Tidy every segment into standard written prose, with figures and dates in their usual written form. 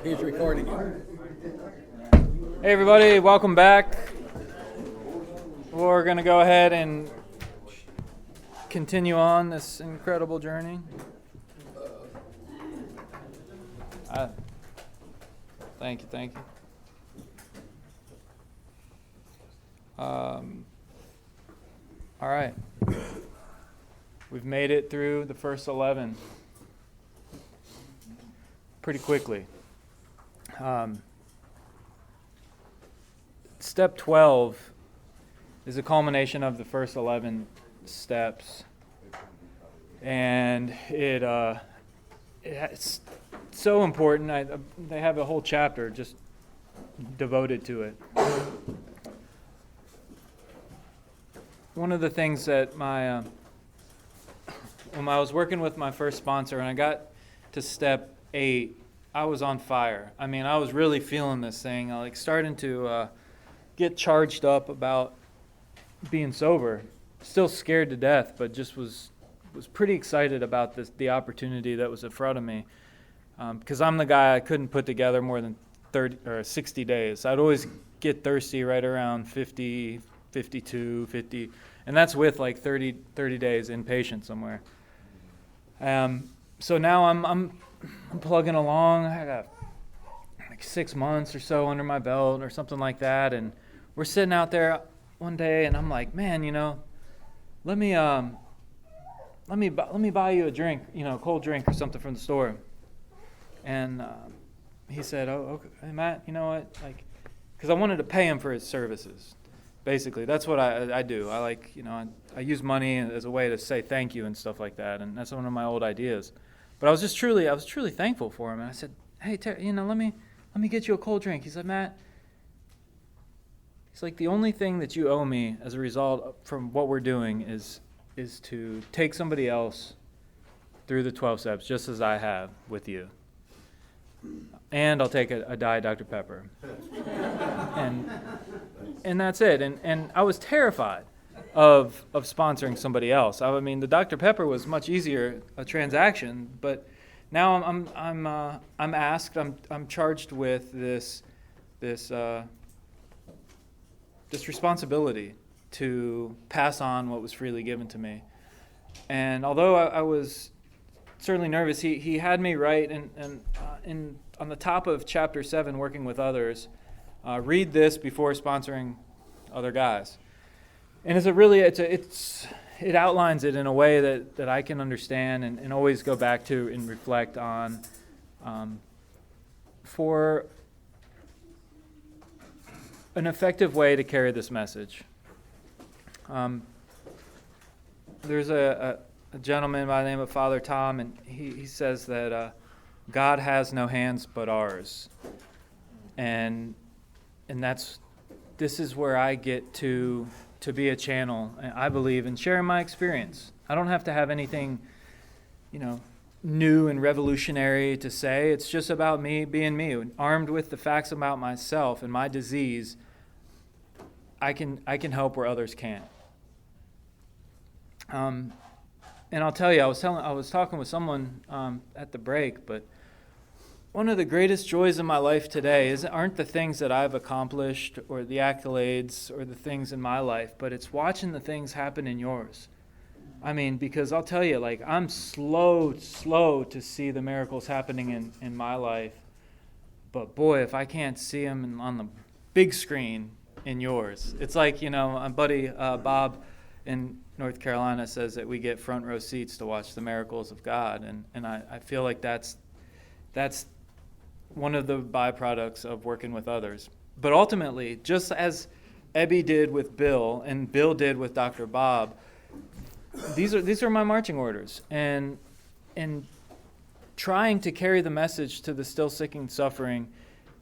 He's recording it. Hey everybody, welcome back. We're going to go ahead and continue on this incredible journey. Thank you. All right. We've made it through the first 11 pretty quickly. Step 12 is a culmination of the first 11 steps, and it's so important. They have a whole chapter just devoted to it. One of the things that when I was working with my first sponsor and I got to step 8, I was on fire. I mean, I was really feeling this thing. I starting to get charged up about being sober. Still scared to death, but just was pretty excited about the opportunity that was in front of me. Because I'm the guy I couldn't put together more than 30 or 60 days. I'd always get thirsty right around 50, 52, 50, and that's with like 30 days inpatient somewhere. So now I'm plugging along. I got like 6 months or so under my belt or something like that, and we're sitting out there one day, and I'm like, man, let me buy you a drink, a cold drink or something from the store. And he said, "Oh, okay, hey, Matt, you know what? Because I wanted to pay him for his services. Basically, that's what I do. I I use money as a way to say thank you and stuff like that, and that's one of my old ideas. But I was truly thankful for him, and I said, hey, let me get you a cold drink. He said, Matt, he's like, the only thing that you owe me as a result from what we're doing is to take somebody else through the 12 steps, just as I have with you. And I'll take a Diet Dr. Pepper. And that's it. And I was terrified of sponsoring somebody else. I mean, the Dr. Pepper was much easier a transaction, but now I'm asked. I'm charged with this responsibility to pass on what was freely given to me. And although I was certainly nervous, he had me write and on the top of chapter 7, working with others, read this before sponsoring other guys. And it outlines it in a way that I can understand and always go back to and reflect on for an effective way to carry this message. There's a gentleman by the name of Father Tom, and he says that God has no hands but ours. And this is where I get to be a channel, I believe, in sharing my experience. I don't have to have anything, new and revolutionary to say. It's just about me being me, armed with the facts about myself and my disease. I can help where others can't. And I'll tell you, I was talking with someone at the break, but one of the greatest joys in my life today aren't the things that I've accomplished or the accolades or the things in my life, but it's watching the things happen in yours. I mean, because I'll tell you, I'm slow to see the miracles happening in my life, but boy, if I can't see them on the big screen in yours. It's like, my buddy Bob in North Carolina says that we get front row seats to watch the miracles of God, and I feel like that's one of the byproducts of working with others. But ultimately, just as Ebby did with Bill and Bill did with Dr. Bob, these are my marching orders. And trying to carry the message to the still sick and suffering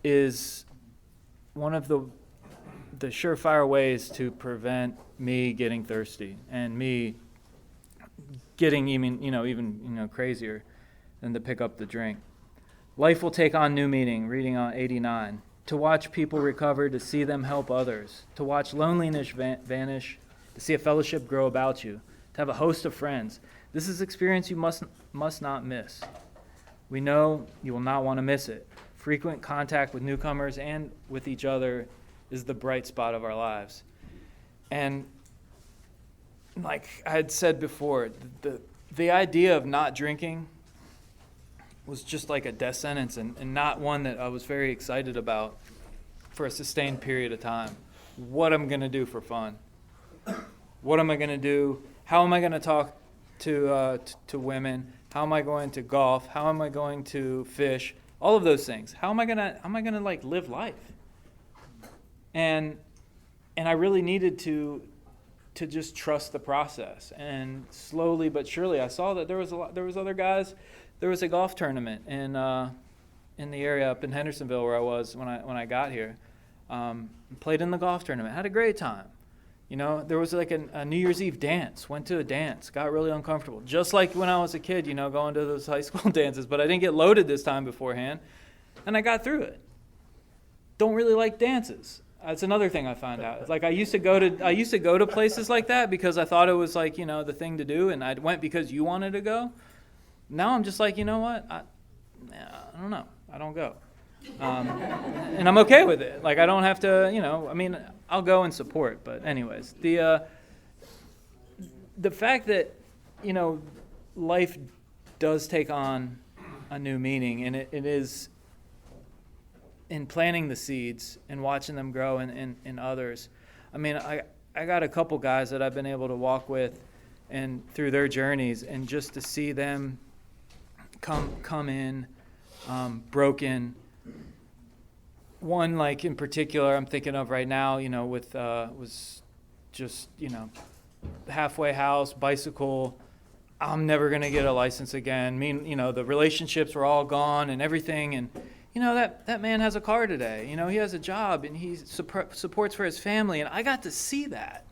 is one of the surefire ways to prevent me getting thirsty and me getting even crazier than to pick up the drink. Life will take on new meaning, reading on 89. To watch people recover, to see them help others. To watch loneliness vanish, to see a fellowship grow about you. To have a host of friends. This is experience you must not miss. We know you will not want to miss it. frequent contact with newcomers and with each other is the bright spot of our lives. And like I had said before, the idea of not drinking was just like a death sentence, and not one that I was very excited about for a sustained period of time. What I'm going to do for fun? What am I going to do? How am I going to talk to women? How am I going to golf? How am I going to fish? All of those things. How am I going to like live life? And I really needed to just trust the process. And slowly but surely, I saw that there was other guys. There was a golf tournament in the area up in Hendersonville where I was when I got here. Played in the golf tournament. Had a great time. You know, there was like a New Year's Eve dance. Went to a dance. Got really uncomfortable. Just like when I was a kid, you know, going to those high school dances. But I didn't get loaded this time beforehand, and I got through it. Don't really like dances. That's another thing I found out. Like I used to go to places like that because I thought it was like, you know, the thing to do, and I went because you wanted to go. Now I'm just like, you know what? I don't know. I don't go. And I'm okay with it. Like I don't have to, you know, I mean, I'll go and support. But anyways, the fact that, you know, life does take on a new meaning, and it is in planting the seeds and watching them grow in others. I mean, I got a couple guys that I've been able to walk with and through their journeys, and just to see them come in broken. One, like in particular, I'm thinking of right now, you know, with was just, you know, halfway house, bicycle. I'm never gonna get a license again. You know, the relationships were all gone and everything, and you know that man has a car today. You know, he has a job and he supports for his family, and I got to see that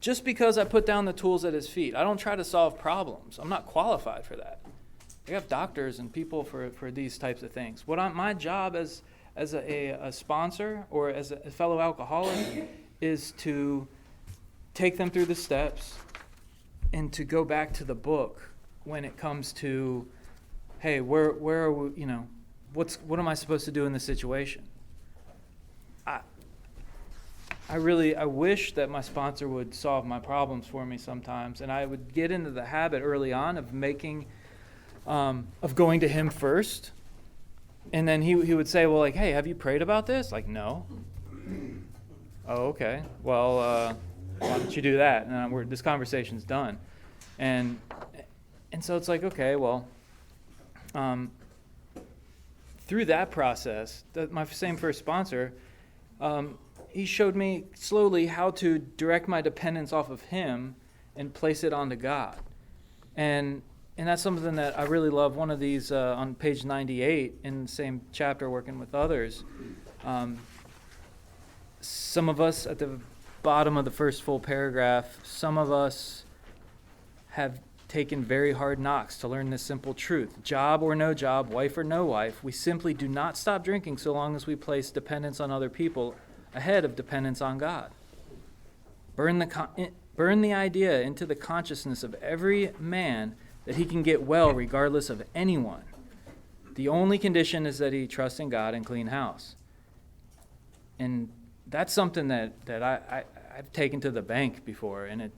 just because I put down the tools at his feet. I don't try to solve problems. I'm not qualified for that. I have doctors and people for these types of things. My job as a sponsor or as a fellow alcoholic is to take them through the steps and to go back to the book when it comes to, hey, where are we, you know, what am I supposed to do in this situation? I wish that my sponsor would solve my problems for me sometimes, and I would get into the habit early on of of going to him first. And then he would say, well, like, hey, have you prayed about this? Like, no. Oh, okay. Well, why don't you do that? And this conversation's done. And so it's like, okay, well, through that process, my same first sponsor, he showed me slowly how to direct my dependence off of him and place it onto God. And that's something that I really love. One of these on page 98 in the same chapter, Working with Others. Some of us at the bottom of the first full paragraph, some of us have taken very hard knocks to learn this simple truth. Job or no job, wife or no wife, we simply do not stop drinking so long as we place dependence on other people ahead of dependence on God. Burn the idea into the consciousness of every man that he can get well regardless of anyone. The only condition is that he trusts in God and clean house. And that's something that I've taken to the bank before, and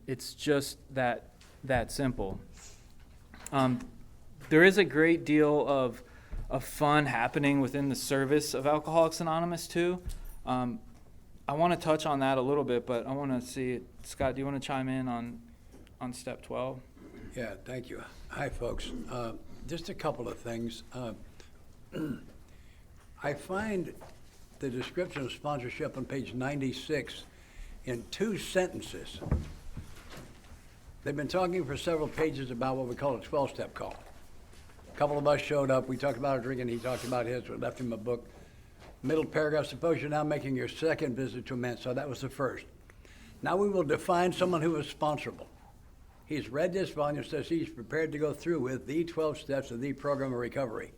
it's just that simple. There is a great deal of fun happening within the service of Alcoholics Anonymous too. I want to touch on that a little bit, but I want to see, Scott, do you want to chime in on step 12? Yeah, thank you. Hi, folks. Just a couple of things. I find the description of sponsorship on page 96 in 2 sentences. They've been talking for several pages about what we call a 12-step call. A couple of us showed up. We talked about our drinking. He talked about his. We left him a book. Middle paragraph, suppose you're now making your second visit to a man. So that was the first. Now we will define someone who is sponsorable. He's read this volume, says he's prepared to go through with the 12 steps of the program of recovery.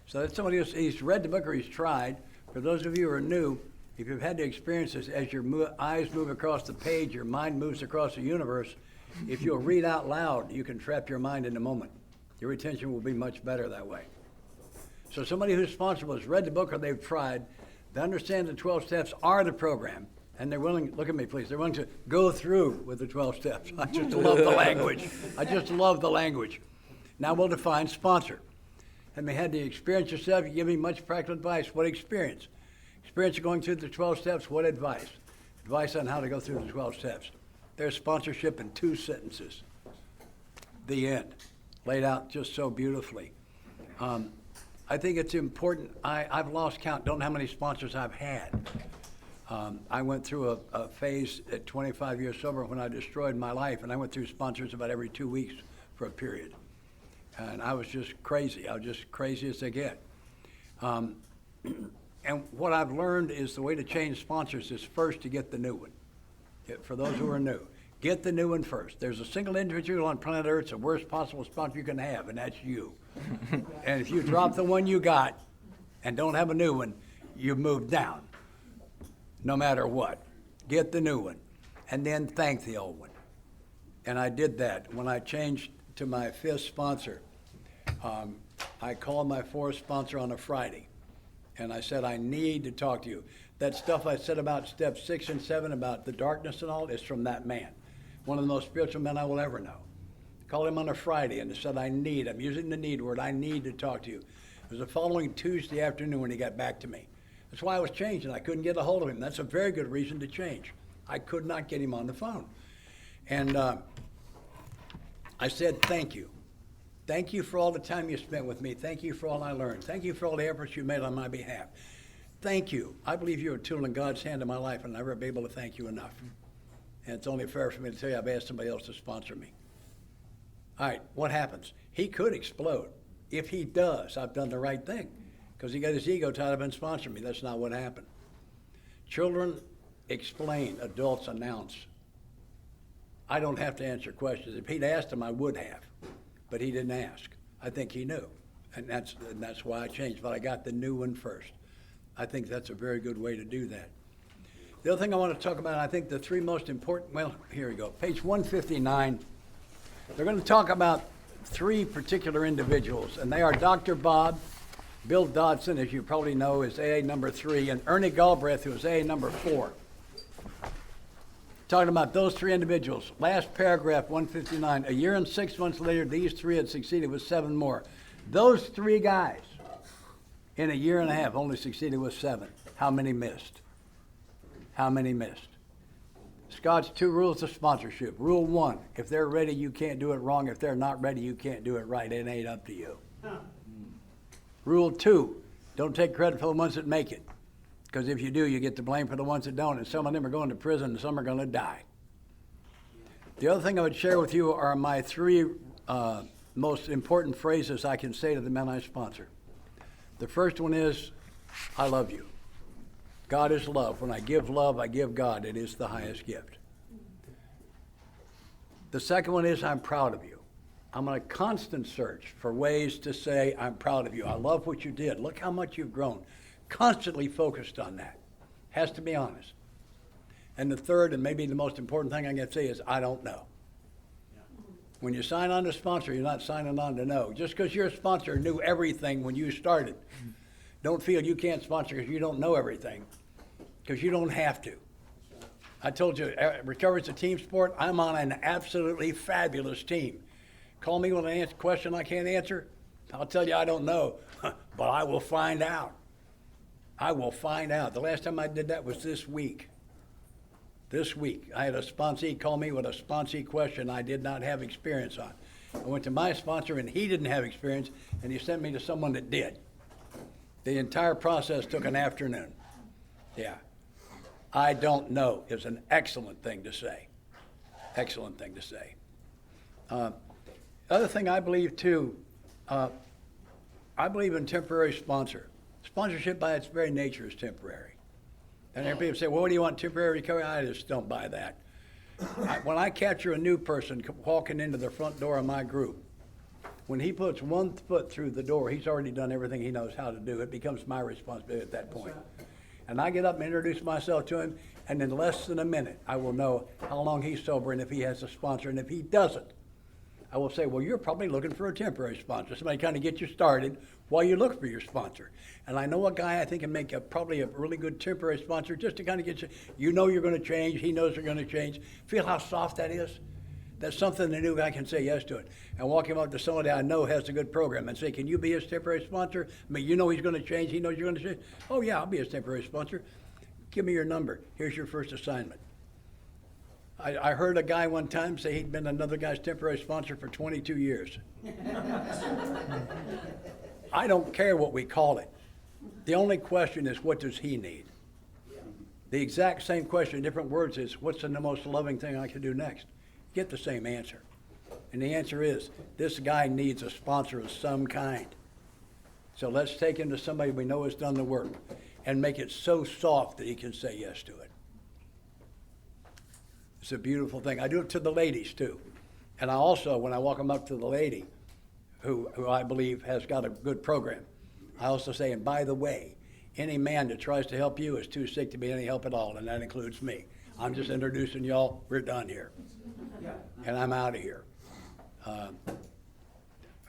So that's somebody he's read the book or he's tried. For those of you who are new, if you've had to experience this, as your eyes move across the page, your mind moves across the universe, if you'll read out loud, you can trap your mind in the moment. Your retention will be much better that way. So somebody who's sponsorable has read the book or they've tried, they understand the 12 steps are the program, and they're willing, look at me please, they're willing to go through with the 12 steps. I just love the language. I just love the language. Now we'll define sponsor. Have you had the experience yourself? You give me much practical advice. What experience? Experience of going through the 12 steps. What advice? Advice on how to go through the 12 steps. There's sponsorship in 2 sentences. The end. Laid out just so beautifully. I think it's important. I've lost count. Don't know how many sponsors I've had. I went through a phase at 25 years sober when I destroyed my life, and I went through sponsors about every 2 weeks for a period. And I was just crazy. I was just crazy as they get. And what I've learned is the way to change sponsors is first to get the new one. For those who are new, get the new one first. There's a single individual on planet Earth, the worst possible sponsor you can have, and that's you. And if you drop the one you got and don't have a new one, you've moved down, no matter what. Get the new one, and then thank the old one. And I did that. When I changed to my 5th sponsor, I called my 4th sponsor on a Friday, and I said, I need to talk to you. That stuff I said about steps 6 and 7 about the darkness and all is from that man, one of the most spiritual men I will ever know. Called him on a Friday and said, I'm using the need word, I need to talk to you. It was the following Tuesday afternoon when he got back to me. That's why I was changing. I couldn't get a hold of him. That's a very good reason to change. I could not get him on the phone. And I said, thank you. Thank you for all the time you spent with me. Thank you for all I learned. Thank you for all the efforts you made on my behalf. Thank you. I believe you're a tool in God's hand in my life, and I'll never be able to thank you enough. And it's only fair for me to tell you I've asked somebody else to sponsor me. All right, what happens? He could explode. If he does, I've done the right thing, because he got his ego tied up and sponsored me. That's not what happened. Children explain, adults announce. I don't have to answer questions. If he'd asked them, I would have, but he didn't ask. I think he knew, and that's why I changed, but I got the new one first. I think that's a very good way to do that. The other thing I want to talk about, I think the 3 most important, well, here we go, page 159. They're going to talk about 3 particular individuals, and they are Dr. Bob, Bill Dodson, as you probably know, is AA number 3, and Ernie Galbraith, who is AA number 4. Talking about those 3 individuals. Last paragraph, 159. A year and 6 months later, these 3 had succeeded with 7 more. Those 3 guys, in a year and a half, only succeeded with 7. How many missed? How many missed? Scott's 2 rules of sponsorship. Rule 1, if they're ready, you can't do it wrong. If they're not ready, you can't do it right. It ain't up to you. Rule 2, don't take credit for the ones that make it. Because if you do, you get the blame for the ones that don't, and some of them are going to prison and some are going to die. The other thing I would share with you are my 3 most important phrases I can say to the men I sponsor. The first one is, I love you. God is love. When I give love, I give God. It is the highest gift. The second one is, I'm proud of you. I'm on a constant search for ways to say, I'm proud of you. I love what you did. Look how much you've grown. Constantly focused on that. Has to be honest. And the third, and maybe the most important thing I can say, is I don't know. When you sign on to sponsor, you're not signing on to know. Just because your sponsor knew everything when you started, don't feel you can't sponsor because you don't know everything, because you don't have to. I told you, recovery is a team sport. I'm on an absolutely fabulous team. Call me with a question I can't answer, I'll tell you I don't know, but I will find out. I will find out. The last time I did that was this week. This week, I had a sponsee call me with a sponsee question I did not have experience on. I went to my sponsor and he didn't have experience, and he sent me to someone that did. The entire process took an afternoon. Yeah. I don't know is an excellent thing to say. Excellent thing to say. Other thing I believe too, I believe in temporary sponsor. Sponsorship by its very nature is temporary. And then people say, well, what do you want, temporary recovery? I just don't buy that. When I capture a new person walking into the front door of my group, when he puts 1 foot through the door, he's already done everything he knows how to do. It becomes my responsibility at that point. And I get up and introduce myself to him, and in less than a minute, I will know how long he's sober and if he has a sponsor. And if he doesn't, I will say, well, you're probably looking for a temporary sponsor, somebody kind of get you started while you look for your sponsor. And I know a guy I think can make probably a really good temporary sponsor just to kind of get you, you know you're going to change, he knows you're going to change. Feel how soft that is? That's something the new guy can say yes to it. And walk him up to somebody I know has a good program and say, can you be his temporary sponsor? I mean, you know he's going to change, he knows you're going to change. Oh yeah, I'll be his temporary sponsor. Give me your number. Here's your first assignment. I heard a guy one time say he'd been another guy's temporary sponsor for 22 years. I don't care what we call it. The only question is, what does he need? The exact same question in different words is, what's the most loving thing I can do next? Get the same answer. And the answer is, this guy needs a sponsor of some kind. So let's take him to somebody we know has done the work and make it so soft that he can say yes to it. It's a beautiful thing. I do it to the ladies too. And I also, when I walk them up to the lady, who I believe has got a good program, I also say, and by the way, any man that tries to help you is too sick to be any help at all, and that includes me. I'm just introducing y'all, we're done here. And I'm out of here.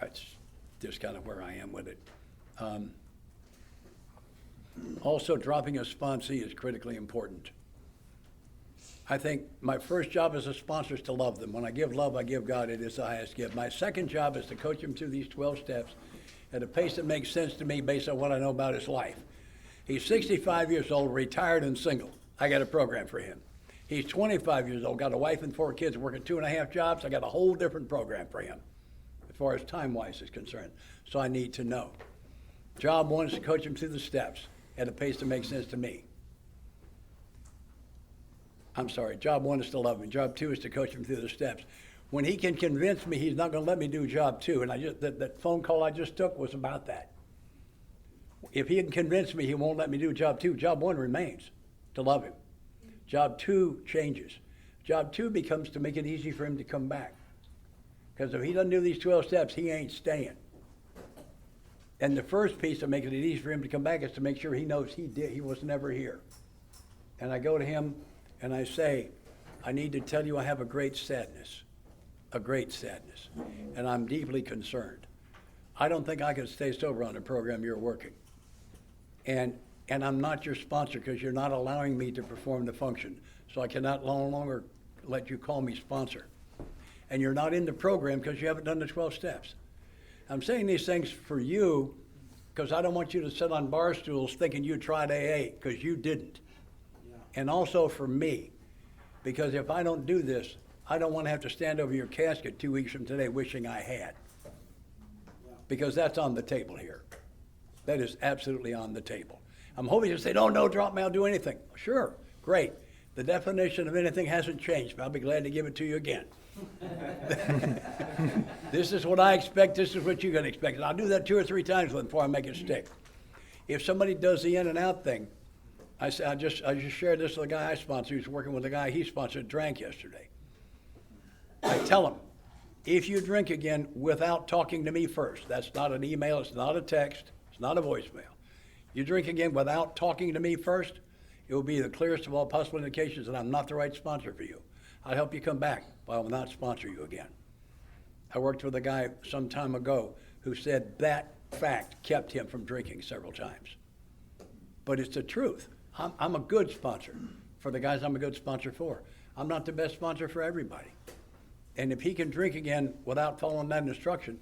That's just kind of where I am with it. Also, dropping a sponsee is critically important. I think my first job as a sponsor is to love them. When I give love, I give God. It is the highest gift. My second job is to coach him through these 12 steps at a pace that makes sense to me based on what I know about his life. He's 65 years old, retired and single. I got a program for him. He's 25 years old, got a wife and 4 kids, working 2.5 jobs. I got a whole different program for him as far as time-wise is concerned. So I need to know. Job 1 is to coach him through the steps at a pace that makes sense to me. I'm sorry, job 1 is to love him. Job 2 is to coach him through the steps. When he can convince me he's not going to let me do job 2, and that phone call I just took was about that. If he can convince me he won't let me do job 2, job 1 remains, to love him. Job 2 changes. Job 2 becomes to make it easy for him to come back. Because if he doesn't do these 12 steps, he ain't staying. And the first piece of making it easy for him to come back is to make sure he knows he was never here. And I go to him and I say, I need to tell you I have a great sadness, and I'm deeply concerned. I don't think I can stay sober on the program you're working. And I'm not your sponsor because you're not allowing me to perform the function. So I cannot no longer let you call me sponsor. And you're not in the program because you haven't done the 12 steps. I'm saying these things for you because I don't want you to sit on bar stools thinking you tried AA, because you didn't. And also for me, because if I don't do this, I don't want to have to stand over your casket 2 weeks from today wishing I had. Because that's on the table here. That is absolutely on the table. I'm hoping you say, no, drop me, I'll do anything. Sure, great. The definition of anything hasn't changed, but I'll be glad to give it to you again. This is what I expect, this is what you're going to expect. And I'll do that 2 or 3 times before I make it stick. If somebody does the in and out thing, I just shared this with a guy I sponsor who's working with a guy he sponsored, drank yesterday. I tell him, if you drink again without talking to me first, that's not an email, it's not a text, it's not a voicemail. You drink again without talking to me first, it will be the clearest of all possible indications that I'm not the right sponsor for you. I'll help you come back, but I will not sponsor you again. I worked with a guy some time ago who said that fact kept him from drinking several times. But it's the truth. I'm a good sponsor for the guys I'm a good sponsor for. I'm not the best sponsor for everybody. And if he can drink again without following that instruction,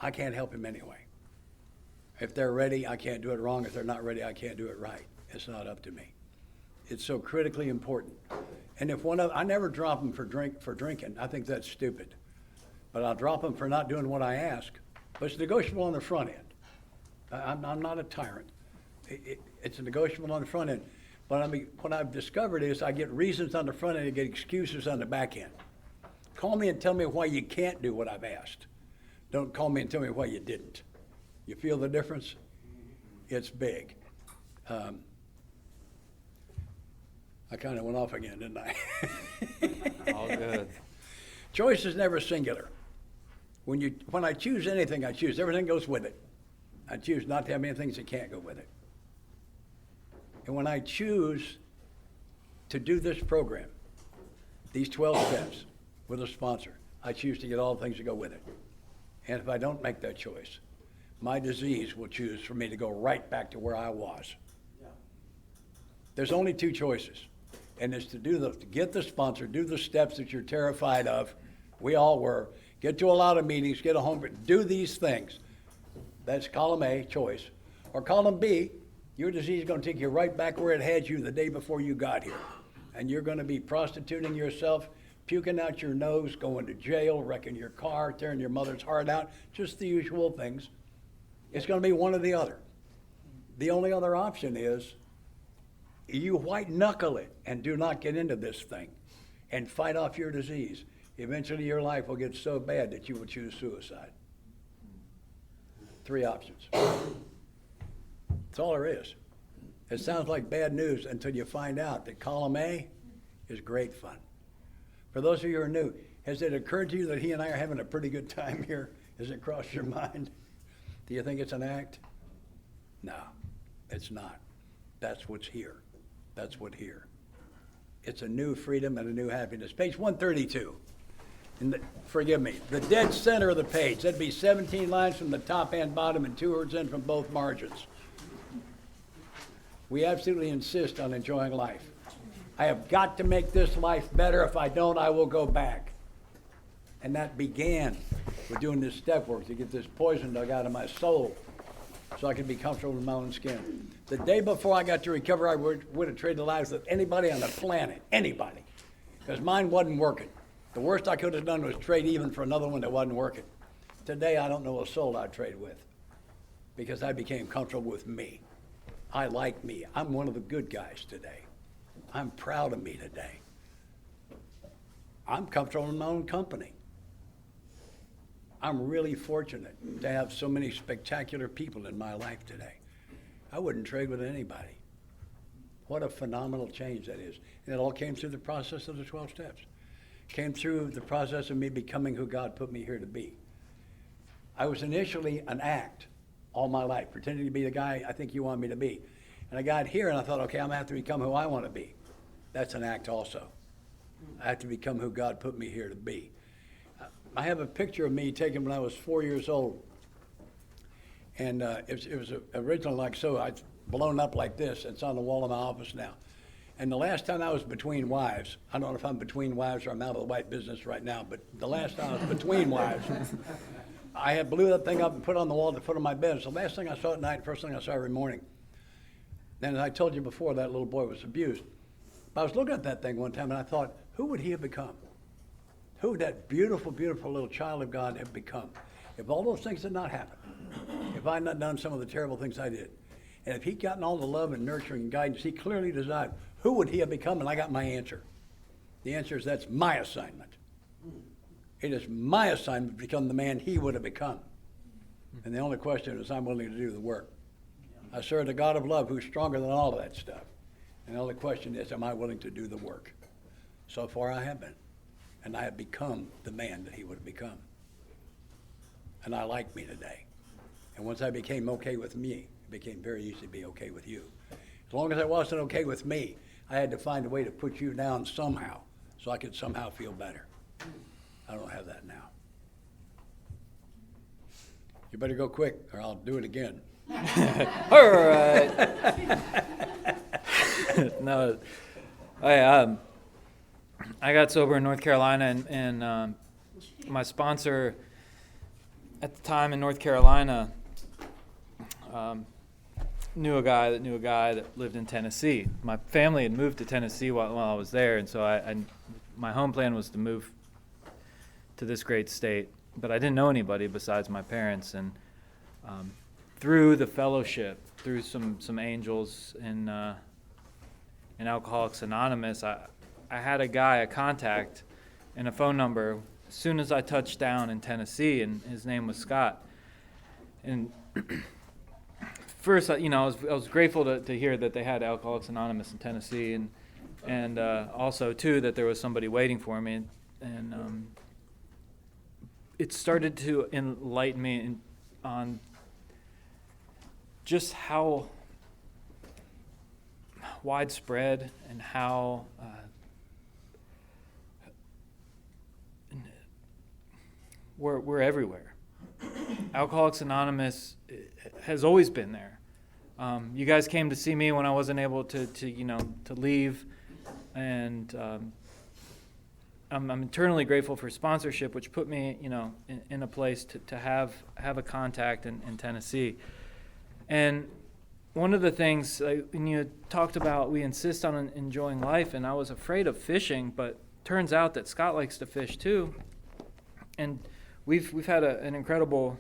I can't help him anyway. If they're ready, I can't do it wrong. If they're not ready, I can't do it right. It's not up to me. It's so critically important. And if I never drop them for drinking. I think that's stupid. But I'll drop them for not doing what I ask. But it's negotiable on the front end. I'm not a tyrant. It's negotiable on the front end. But I mean, what I've discovered is I get reasons on the front end and get excuses on the back end. Call me and tell me why you can't do what I've asked. Don't call me and tell me why you didn't. You feel the difference? It's big. I kind of went off again, didn't I? All good. Choice is never singular. When I choose anything, I choose. Everything goes with it. I choose not to have many things that can't go with it. And when I choose to do this program, these 12 steps with a sponsor, I choose to get all the things that go with it. And if I don't make that choice, my disease will choose for me to go right back to where I was. There's only two choices, and it's to get the sponsor, do the steps that you're terrified of. We all were. Get to a lot of meetings, get a home, do these things. That's column A, choice. Or column B, your disease is going to take you right back where it had you the day before you got here. And you're going to be prostituting yourself, puking out your nose, going to jail, wrecking your car, tearing your mother's heart out, just the usual things. It's going to be one or the other. The only other option is you white knuckle it and do not get into this thing and fight off your disease. Eventually your life will get so bad that you will choose suicide. 3 options. That's all there is. It sounds like bad news until you find out that column A is great fun. For those of you who are new, has it occurred to you that he and I are having a pretty good time here? Has it crossed your mind? Do you think it's an act? No, it's not. That's what's here. That's what's here. It's a new freedom and a new happiness. Page 132. Forgive me, the dead center of the page. That'd be 17 lines from the top and bottom and 2 words in from both margins. We absolutely insist on enjoying life. I have got to make this life better. If I don't, I will go back. And that began with doing this step work to get this poison dug out of my soul so I could be comfortable in my own skin. The day before I got to recover, I would have traded lives with anybody on the planet, anybody, because mine wasn't working. The worst I could have done was trade even for another one that wasn't working. Today, I don't know a soul I'd trade with because I became comfortable with me. I like me. I'm one of the good guys today. I'm proud of me today. I'm comfortable in my own company. I'm really fortunate to have so many spectacular people in my life today. I wouldn't trade with anybody. What a phenomenal change that is. And it all came through the process of the 12 steps. Came through the process of me becoming who God put me here to be. I was initially an act all my life, pretending to be the guy I think you want me to be. And I got here and I thought, okay, I'm gonna have to become who I want to be. That's an act also. I have to become who God put me here to be. I have a picture of me taken when I was 4 years old. And it was originally like so. I'd blown up like this. It's on the wall of my office now. And the last time I was between wives, I don't know if I'm between wives or I'm out of the white business right now, but the last time I was between wives, I had blew that thing up and put it on the wall at the foot of my bed. It's the last thing I saw at night, first thing I saw every morning. And as I told you before, that little boy was abused. But I was looking at that thing one time and I thought, who would he have become? Who would that beautiful, beautiful little child of God have become if all those things had not happened? If I had not done some of the terrible things I did? And if he'd gotten all the love and nurturing and guidance he clearly desired, who would he have become? And I got my answer. The answer is that's my assignment. It is my assignment to become the man he would have become. And the only question is I'm willing to do the work. I serve the God of love who's stronger than all of that stuff. And the only question is, am I willing to do the work? So far I have been. And I have become the man that he would have become. And I like me today. And once I became okay with me, it became very easy to be okay with you. As long as I wasn't okay with me, I had to find a way to put you down somehow so I could somehow feel better. I don't have that now. You better go quick or I'll do it again. All right. No, I got sober in North Carolina, and my sponsor at the time in North Carolina knew a guy that lived in Tennessee. My family had moved to Tennessee while I was there, and so my home plan was to move to this great state, but I didn't know anybody besides my parents. And through the fellowship, through some angels in Alcoholics Anonymous, I had a contact and a phone number as soon as I touched down in Tennessee, and his name was Scott. And first, I was grateful to hear that they had Alcoholics Anonymous in Tennessee, and also too that there was somebody waiting for me, and it started to enlighten me on just how widespread and how we're everywhere. Alcoholics Anonymous has always been there. You guys came to see me when I wasn't able to leave, and I'm eternally grateful for sponsorship, which put me, in a place to have a contact in Tennessee. And one of the things, when you talked about, we insist on enjoying life, and I was afraid of fishing, but turns out that Scott likes to fish too, and we've had an incredible,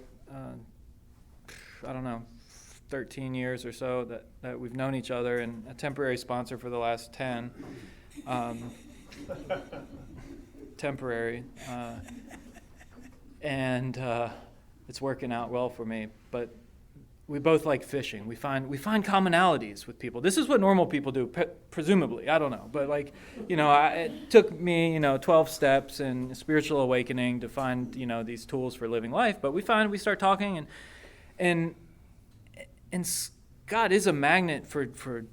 13 years or so that we've known each other, and a temporary sponsor for the last 10. Temporary, and it's working out well for me. But we both like fishing. We find commonalities with people. This is what normal people do, presumably. I don't know, but it took me 12 steps and spiritual awakening to find these tools for living life. But we start talking, and God is a magnet for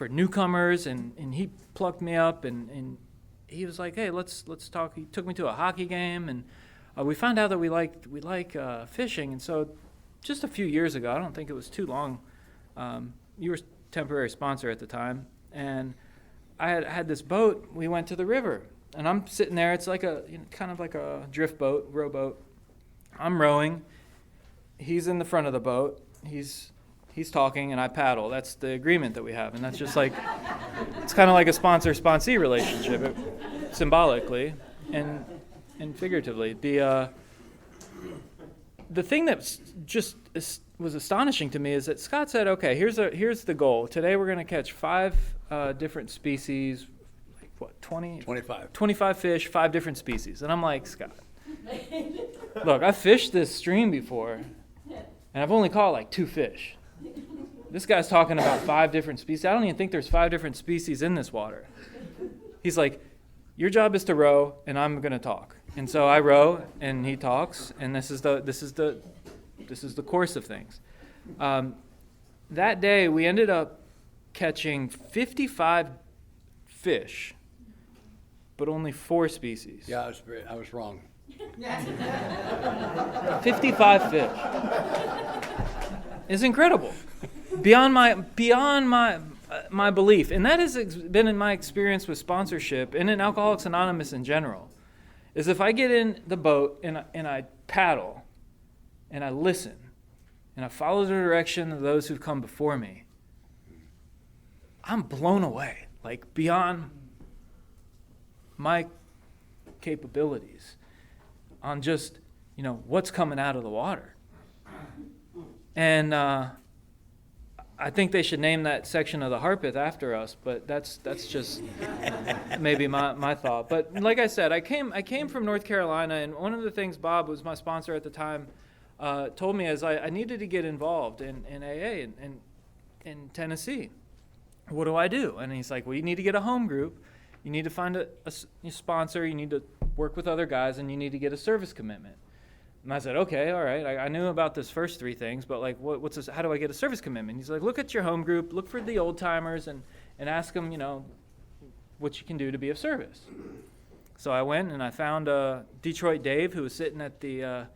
newcomers, and he plucked me up, and he was like, hey, let's talk. He took me to a hockey game, and we found out that we like fishing. And so just a few years ago, I don't think it was too long, you were temporary sponsor at the time, and I had this boat. We went to the river, and I'm sitting there. It's like kind of like a drift boat, rowboat. I'm rowing. He's in the front of the boat. He's talking, and I paddle. That's the agreement that we have, and that's just like, it's kind of like a sponsor-sponsee relationship, symbolically and figuratively. The thing that was astonishing to me is that Scott said, okay, here's the goal. Today we're going to catch 5 different species, 25 fish, 5 different species. And I'm like, Scott, look, I've fished this stream before, and I've only caught 2 fish. This guy's talking about 5 different species. I don't even think there's 5 different species in this water. He's like, your job is to row, and I'm going to talk. And so I row, and he talks, and this is the course of things. That day, we ended up catching 55 fish, but only 4 species. Yeah, I was wrong. 55 fish. It's incredible. Beyond my belief. And that has been in my experience with sponsorship and in Alcoholics Anonymous in general, is if I get in the boat and I paddle and I listen and I follow the direction of those who've come before me, I'm blown away, beyond my capabilities on just, what's coming out of the water. And I think they should name that section of the Harpeth after us, but that's just maybe my thought. But like I said, I came from North Carolina, and one of the things Bob, was my sponsor at the time, told me is I needed to get involved in AA in Tennessee. What do I do? And he's like, well, you need to get a home group. You need to find a sponsor. You need to work with other guys, and you need to get a service commitment. And I said, okay, all right. I knew about this first 3 things, but what's this? How do I get a service commitment? He's like, look at your home group, look for the old timers, and ask them, what you can do to be of service. So I went and I found Detroit Dave, who was sitting at the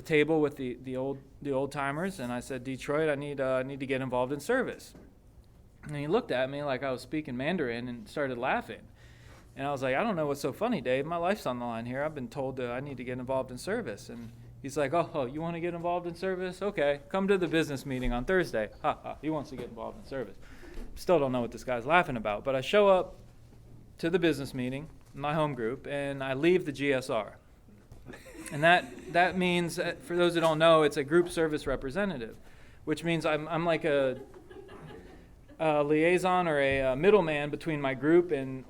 table with the old timers, and I said, Detroit, I need to get involved in service. And he looked at me like I was speaking Mandarin and started laughing. And I was like, I don't know what's so funny, Dave. My life's on the line here. I've been told I need to get involved in service. And he's like, oh, you want to get involved in service? Okay, come to the business meeting on Thursday. He wants to get involved in service. Still don't know what this guy's laughing about. But I show up to the business meeting, my home group, and I leave the GSR. And that means, for those that don't know, it's a group service representative, which means I'm like a liaison or a middleman between my group and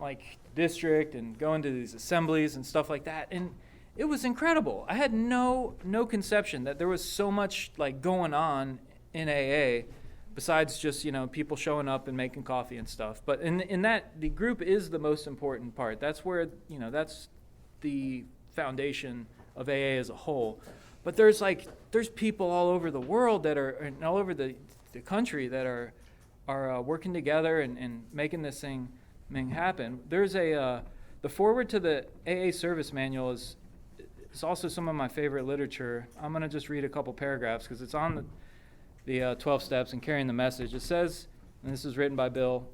district, and going to these assemblies and stuff like that. And it was incredible. I had no conception that there was so much going on in AA besides just people showing up and making coffee and stuff. But in that, the group is the most important part. That's where that's the foundation of AA as a whole. But there's people all over the world that are, and all over the country that are working together and making this thing happen. There's the The foreword to the AA service manual is also some of my favorite literature. I'm going to just read a couple paragraphs because it's on the 12 steps and carrying the message. It says, and this is written by Bill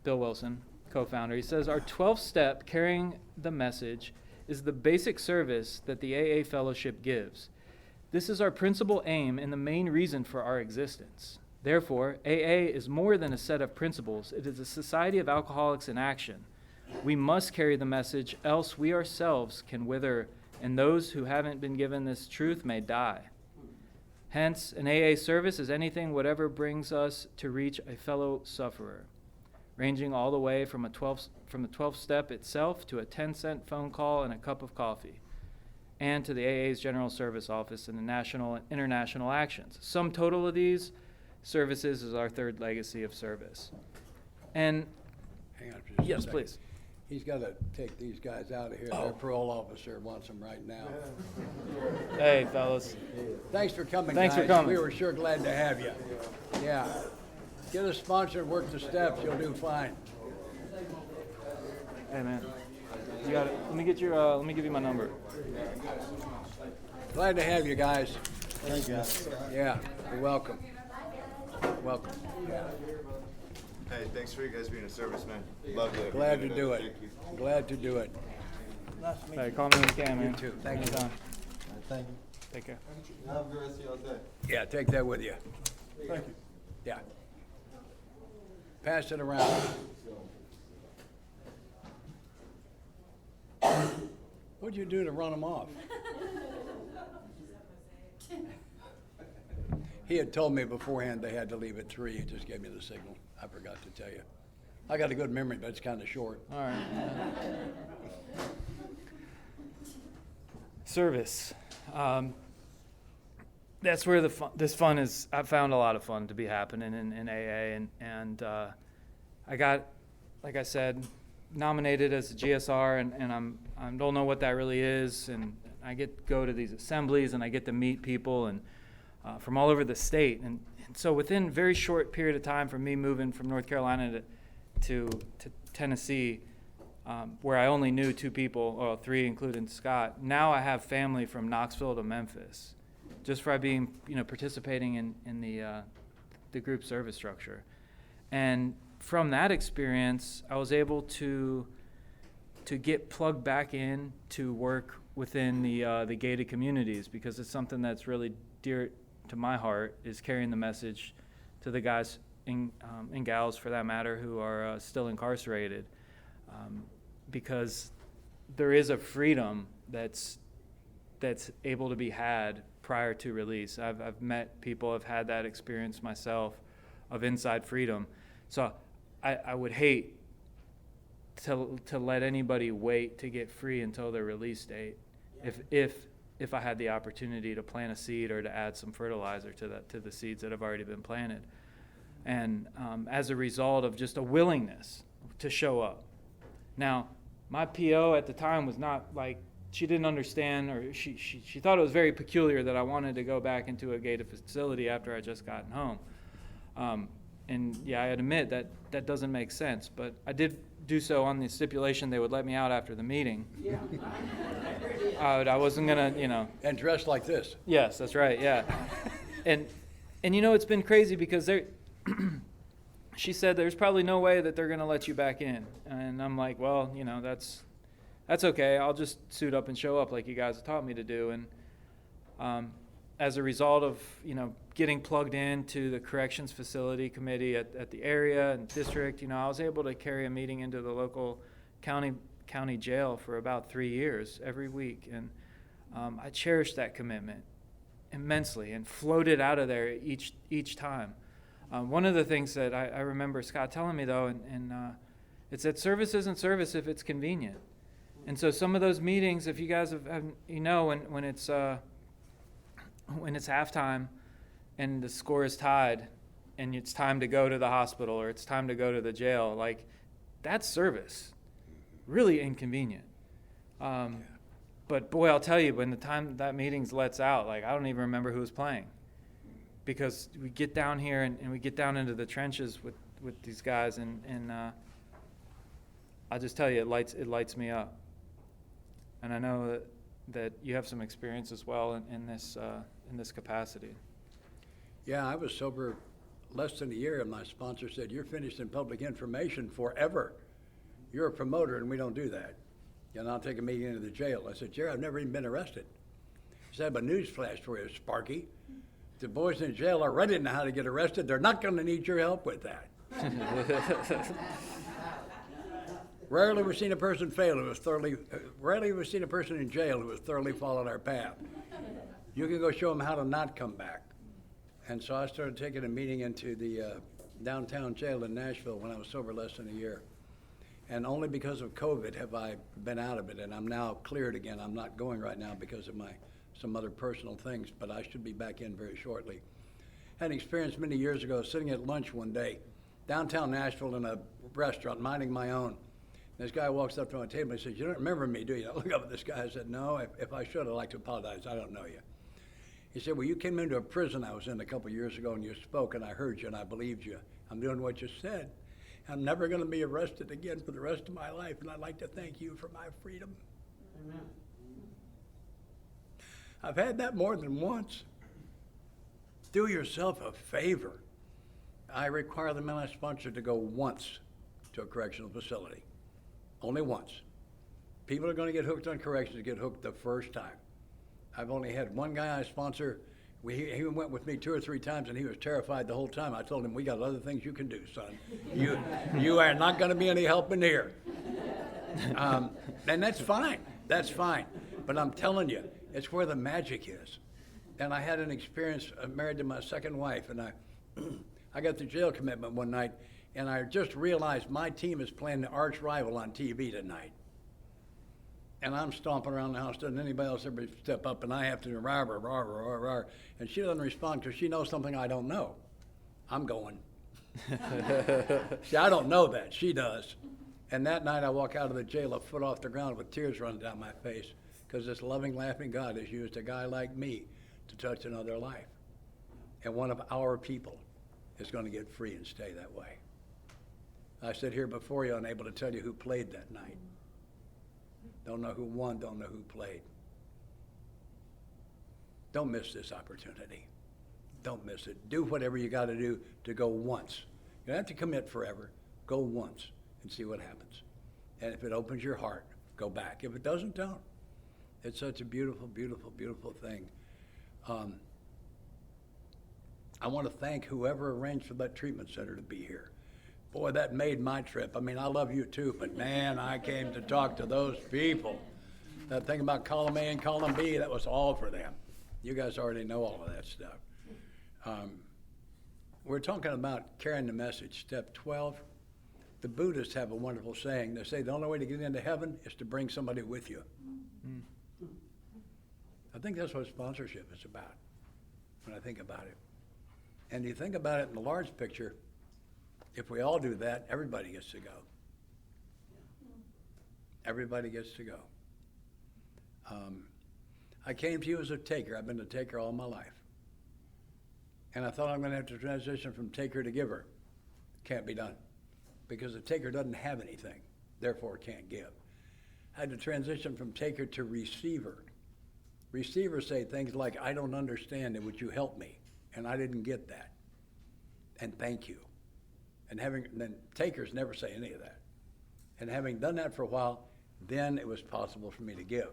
Wilson, co-founder. He says, our 12th step, carrying the message, is the basic service that the AA fellowship gives. This is our principal aim and the main reason for our existence. Therefore, AA is more than a set of principles. It is a society of alcoholics in action. We must carry the message, else we ourselves can wither, and those who haven't been given this truth may die. Hence, an AA service is anything whatever brings us to reach a fellow sufferer, ranging all the way from the 12th step itself to a 10-cent phone call and a cup of coffee, and to the AA's General Service Office and the national and international actions. Sum total of these services is our third legacy of service. And Hang on for just a yes, second. please. He's got to take these guys out of here. Their parole officer wants them right now. Hey, fellas. Thanks for coming, Thanks for guys. coming. We were sure glad to have you. Yeah. Get a sponsor and work the steps. You'll do fine. Hey, man. You got it. Let me get your. Let me give you my number. Glad to have you guys. Thank you. Yeah, you're welcome. Welcome. Yeah. Hey, thanks for you guys being a service, man. Love it. Glad to do it. Thank you. Glad to do it. Hey, call me when you can, man. You too. Thank you. Anytime. Thank you. Take care. Have a good rest of your day. Yeah, take that with you. Thank you. Yeah. Pass it around. What'd you do to run them off? He had told me beforehand they had to leave at 3. He just gave me the signal. I forgot to tell you. I got a good memory, but it's kind of short. All right. Service. That's where this fun is. I've found a lot of fun to be happening in AA, and I got, like I said, nominated as a GSR, and I don't know what that really is, and I go to these assemblies, and I get to meet people and from all over the state, and so within a very short period of time from me moving from North Carolina to Tennessee, where I only knew 2 people, or 3 including Scott, now I have family from Knoxville to Memphis, just by being, participating in the group service structure. And from that experience, I was able to get plugged back in to work within the gated communities, because it's something that's really dear to my heart, is carrying the message to the guys and gals, for that matter, who are still incarcerated, because there is a freedom that's able to be had prior to release. I've met people, I've had that experience myself of inside freedom. So I would hate to let anybody wait to get free until their release date, if I had the opportunity to plant a seed or to add some fertilizer to the seeds that have already been planted. And as a result of just a willingness to show up. Now, my PO at the time was not like, she didn't understand, or she thought it was very peculiar that I wanted to go back into a gated facility after I just gotten home. And yeah, I admit that doesn't make sense, but I did do so on the stipulation they would let me out after the meeting. Yeah. I wasn't gonna, And dressed like this. Yes, that's right. Yeah, and it's been crazy because she said there's probably no way that they're gonna let you back in, and I'm like, well, that's okay. I'll just suit up and show up like you guys have taught me to do. And as a result of getting plugged into the corrections facility committee at the area and district, I was able to carry a meeting into the local county jail for about 3 years every week, and I cherished that commitment immensely and floated out of there each time. One of the things that I remember Scott telling me though, and it's that service isn't service if it's convenient. And so some of those meetings, if you guys have when it's halftime and the score is tied and it's time to go to the hospital or it's time to go to the jail, like, that's service. Really inconvenient. But boy, I'll tell you, when the time that meeting's lets out, like, I don't even remember who was playing, because we get down here and we get down into the trenches with these guys, and I'll just tell you, it lights me up. And I know that you have some experience as well in this capacity. Yeah, I was sober less than a year, and my sponsor said, "You're finished in public information forever. You're a promoter, and we don't do that. And I'll take a meeting into the jail." I said, "Jerry, I've never even been arrested." He said, "I have a news flash for you, Sparky. The boys in jail already know how to get arrested. They're not going to need your help with that." Rarely have we seen a person fail who was rarely have we seen a person in jail who has thoroughly followed our path. You can go show them how to not come back. And so I started taking a meeting into the downtown jail in Nashville when I was sober less than a year. And only because of COVID have I been out of it, and I'm now cleared again. I'm not going right now because of some other personal things, but I should be back in very shortly. Had an experience many years ago sitting at lunch one day, downtown Nashville in a restaurant, minding my own. This guy walks up to my table and he says, "You don't remember me, do you?" I look up at this guy. I said, "No, if I should, I'd like to apologize. I don't know you." He said, "Well, you came into a prison I was in a couple years ago and you spoke and I heard you and I believed you. I'm doing what you said. I'm never going to be arrested again for the rest of my life, and I'd like to thank you for my freedom." Amen. I've had that more than once. Do yourself a favor. I require the men I sponsor to go once to a correctional facility. Only once. People are going to get hooked on corrections, get hooked the first time. I've only had one guy I sponsor. He went with me 2 or 3 times, and he was terrified the whole time. I told him, "We got other things you can do, son. You are not going to be any help in here." And that's fine. That's fine. But I'm telling you, it's where the magic is. And I had an experience, married to my second wife, and I got the jail commitment one night, and I just realized my team is playing the arch rival on TV tonight. And I'm stomping around the house, doesn't anybody else ever step up, and I have to rah, rah, rah, rah, rah, and she doesn't respond because she knows something I don't know. I'm going. See, I don't know that. She does. And that night I walk out of the jail a foot off the ground with tears running down my face because this loving, laughing God has used a guy like me to touch another life. And one of our people is going to get free and stay that way. I sit here before you unable to tell you who played that night. Don't know who won, don't know who played. Don't miss this opportunity. Don't miss it. Do whatever you got to do to go once. You don't have to commit forever. Go once and see what happens. And if it opens your heart, go back. If it doesn't, don't. It's such a beautiful, beautiful, beautiful thing. I want to thank whoever arranged for that treatment center to be here. Boy, that made my trip. I mean, I love you too, but man, I came to talk to those people. That thing about column A and column B, that was all for them. You guys already know all of that stuff. We're talking about carrying the message. Step 12, the Buddhists have a wonderful saying. They say the only way to get into heaven is to bring somebody with you. Mm. I think that's what sponsorship is about when I think about it. And you think about it in the large picture, if we all do that, everybody gets to go. Everybody gets to go. I came to you as a taker. I've been a taker all my life. And I thought I'm going to have to transition from taker to giver. Can't be done. Because a taker doesn't have anything, therefore can't give. I had to transition from taker to receiver. Receivers say things like, "I don't understand it, would you help me?" And I didn't get that. And thank you. And then takers never say any of that. And having done that for a while, then it was possible for me to give.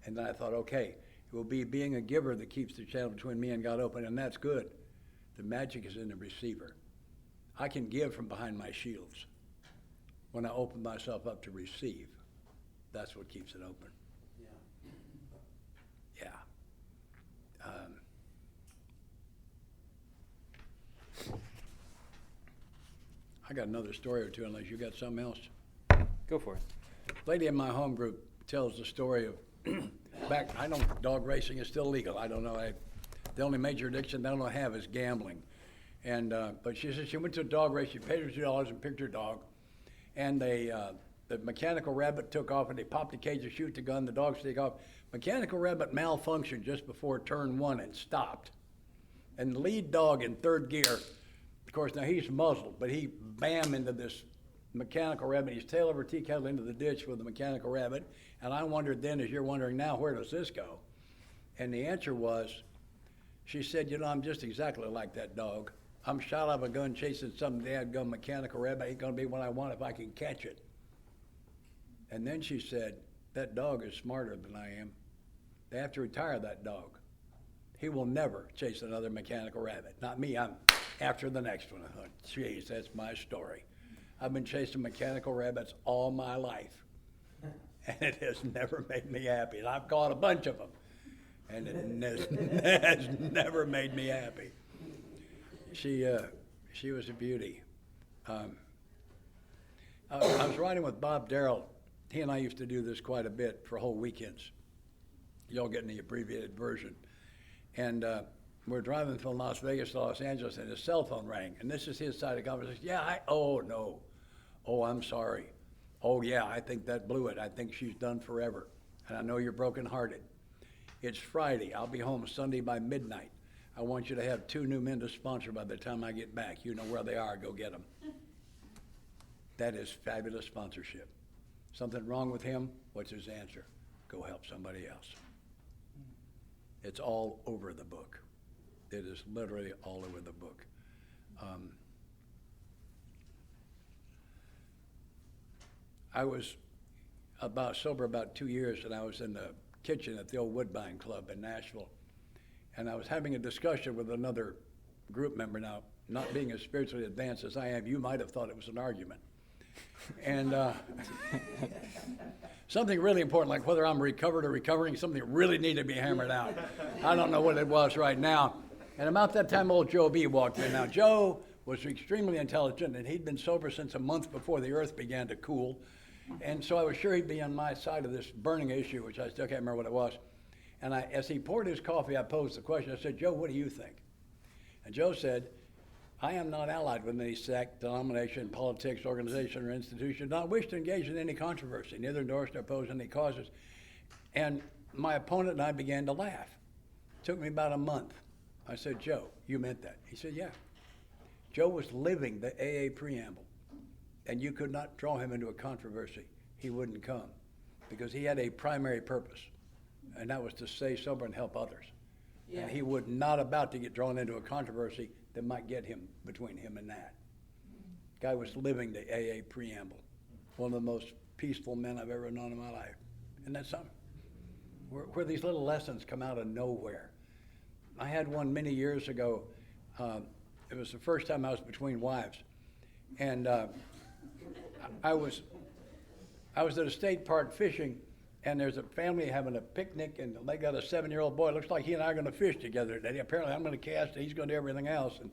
And then I thought, okay, it will be being a giver that keeps the channel between me and God open, and that's good. The magic is in the receiver. I can give from behind my shields. When I open myself up to receive, that's what keeps it open. Yeah. I got another story or two, unless you got something else. Go for it. Lady in my home group tells the story of back. I know dog racing is still legal. I don't know. The only major addiction they don't have is gambling. And but she said she went to a dog race. She paid her $2 and picked her dog. And the mechanical rabbit took off, and they popped the cage to shoot the gun. The dogs take off. Mechanical rabbit malfunctioned just before turn 1 and stopped. And the lead dog in third gear, of course, now he's muzzled, but he bam into this mechanical rabbit. He's tail over tea kettle into the ditch with the mechanical rabbit. And I wondered then, as you're wondering now, where does this go? And the answer was, she said, you know, I'm just exactly like that dog. I'm shot out of a gun chasing some dadgum mechanical rabbit. Ain't gonna be what I want if I can catch it. And then she said, that dog is smarter than I am. They have to retire that dog. He will never chase another mechanical rabbit. Not me, I'm after the next one. I thought, geez, that's my story. I've been chasing mechanical rabbits all my life, and it has never made me happy. And I've caught a bunch of them, and it has never made me happy. She was a beauty. I was riding with Bob Darrell. He and I used to do this quite a bit for whole weekends. Y'all getting the abbreviated version. And we're driving from Las Vegas to Los Angeles, and his cell phone rang. And this is his side of the conversation. Yeah, oh, no. Oh, I'm sorry. Oh, yeah, I think that blew it. I think she's done forever. And I know you're brokenhearted. It's Friday. I'll be home Sunday by midnight. I want you to have 2 new men to sponsor by the time I get back. You know where they are. Go get them. That is fabulous sponsorship. Something wrong with him? What's his answer? Go help somebody else. It's all over the book. It is literally all over the book. I was sober about 2 years, and I was in the kitchen at the old Woodbine Club in Nashville. And I was having a discussion with another group member. Now, not being as spiritually advanced as I am, you might have thought it was an argument. And something really important, like whether I'm recovered or recovering, something really needed to be hammered out. I don't know what it was right now. And about that time, old Joe B. walked in. Now, Joe was extremely intelligent, and he'd been sober since a month before the earth began to cool. And so I was sure he'd be on my side of this burning issue, which I still can't remember what it was. And as he poured his coffee, I posed the question. I said, Joe, what do you think? And Joe said, I am not allied with any sect, denomination, politics, organization, or institution. Not wish to engage in any controversy, neither endorse nor oppose any causes. And my opponent and I began to laugh. It took me about a month. I said, Joe, you meant that? He said, yeah. Joe was living the AA preamble, and you could not draw him into a controversy. He wouldn't come because he had a primary purpose, and that was to stay sober and help others. Yeah. And he was not about to get drawn into a controversy that might get him between him and that. Guy was living the AA preamble. One of the most peaceful men I've ever known in my life. And that's something. Where these little lessons come out of nowhere. I had one many years ago. It was the first time I was between wives. And I was at a state park fishing, and there's a family having a picnic, and they got a 7-year-old boy. It looks like he and I are going to fish together today. Apparently, I'm going to cast, and he's going to do everything else. And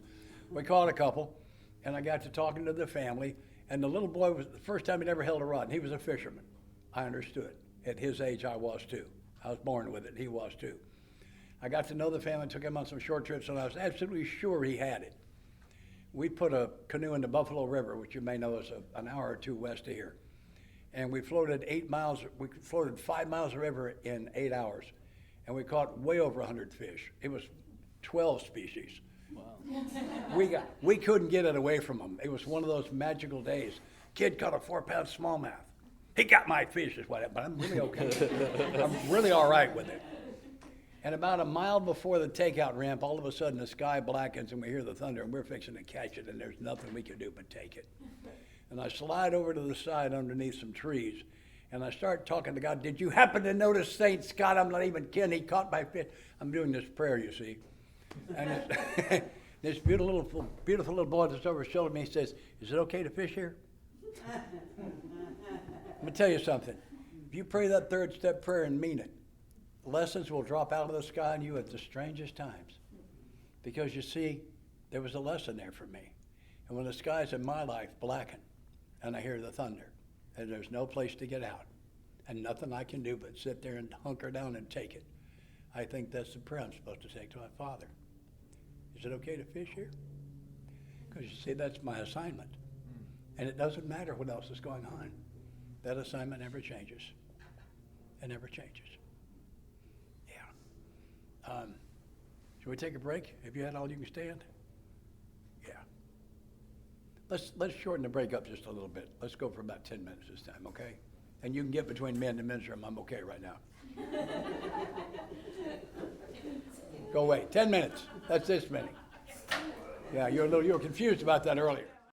we caught a couple, and I got to talking to the family. And the little boy was the first time he'd ever held a rod, and he was a fisherman. I understood. At his age, I was too. I was born with it. He was too. I got to know the family, took him on some short trips, and I was absolutely sure he had it. We put a canoe in the Buffalo River, which you may know is an hour or two west of here. And we floated 8 miles, we floated 5 miles of river in 8 hours. And we caught way over 100 fish. It was 12 species. Wow. We couldn't get it away from them. It was one of those magical days. Kid caught a 4-pound smallmouth. He got my fish, is what happened, but I'm really okay. I'm really all right with it. And about a mile before the takeout ramp, all of a sudden the sky blackens and we hear the thunder, and we're fixing to catch it, and there's nothing we can do but take it. And I slide over to the side underneath some trees, and I start talking to God. Did you happen to notice Saint Scott? I'm not even kidding. He caught my fish. I'm doing this prayer, you see. And this beautiful little boy that's over his shoulder at me says, is it okay to fish here? Let me tell you something. If you pray that third step prayer and mean it, lessons will drop out of the sky on you at the strangest times. Because you see, there was a lesson there for me. And when the skies in my life blacken, and I hear the thunder, and there's no place to get out, and nothing I can do but sit there and hunker down and take it, I think that's the prayer I'm supposed to say to my Father. Is it okay to fish here? Because you see, that's my assignment. And it doesn't matter what else is going on. That assignment never changes. It never changes. Yeah. Should we take a break? Have you had all you can stand? Yeah. let's shorten the break up just a little bit. Let's go for about 10 minutes this time, okay? And you can get between me and the men's room. I'm okay right now. Go away. 10 minutes. That's this many. Yeah, you were confused about that earlier.